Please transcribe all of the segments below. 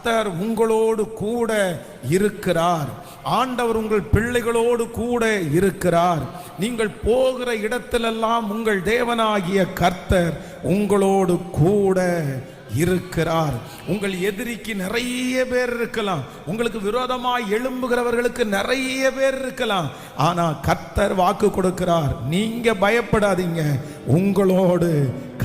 கர்த்தர் உங்களோடு கூட இருக்கிறார். ஆண்டவர் உங்கள் பிள்ளைகளோடு கூட இருக்கிறார். நீங்கள் போகிற இடத்திலெல்லாம் உங்கள் தேவனாகிய கர்த்தர் உங்களோடு கூட இருக்கிறார். உங்கள் எதிரிக்கு நிறைய பேர் இருக்கலாம், உங்களுக்கு விரோதமாய் எழும்புகிறவர்களுக்கு நிறைய பேர் இருக்கலாம். ஆனா கர்த்தர் வாக்கு கொடுக்கிறார், நீங்க பயப்படாதீங்க, உங்களோடு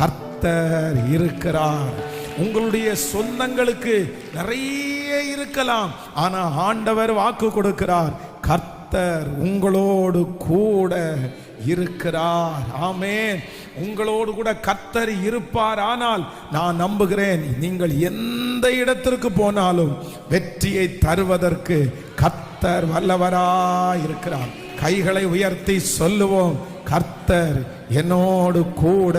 கர்த்தர் இருக்கிறார். உங்களுடைய சொந்தங்களுக்கு நிறைய இருக்கலாம், ஆனா ஆண்டவர் வாக்கு கொடுக்கிறார், கர்த்தர் உங்களோடு கூட இருக்கிறார். ஆமென். உங்களோடு கூட கர்த்தர் இருப்பார். ஆனால் நான் நம்புகிறேன், நீங்கள் எந்த இடத்திற்கு போனாலும் வெற்றியை தருவதற்கு கர்த்தர் வல்லவராய் இருக்கிறார். கைகளை உயர்த்தி சொல்லுவோம், கர்த்தர் என்னோடு கூட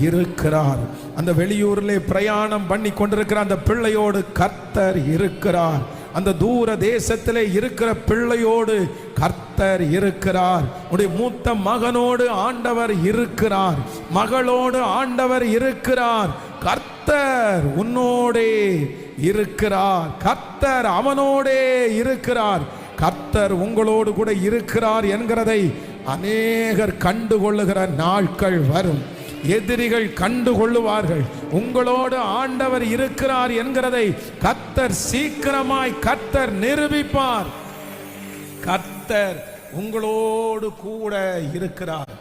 இருக்கிறார். அந்த வெளியூரிலே பிரயாணம் பண்ணி கொண்டிருக்கிற அந்த பிள்ளையோடு கர்த்தர் இருக்கிறார். அந்த தூர தேசத்திலே இருக்கிற பிள்ளையோடு கர்த்தர் இருக்கிறார். உடைய மூத்த மகனோடு ஆண்டவர் இருக்கிறார், மகளோடு ஆண்டவர் இருக்கிறார். கர்த்தர் உன்னோடே இருக்கிறார், கர்த்தர் அவனோடே இருக்கிறார். கர்த்தர் உங்களோடு கூட இருக்கிறார் என்கிறதை அநேகர் கண்டுகொள்ளுகிற நாட்கள் வரும். எதிரிகள் கண்டுகொள்ளுவார்கள். உங்களோடு ஆண்டவர் இருக்கிறார் என்கிறதை கர்த்தர் சீக்கிரமாய் கர்த்தர் நிரூபிப்பார். கர்த்தர் உங்களோடு கூட இருக்கிறார்.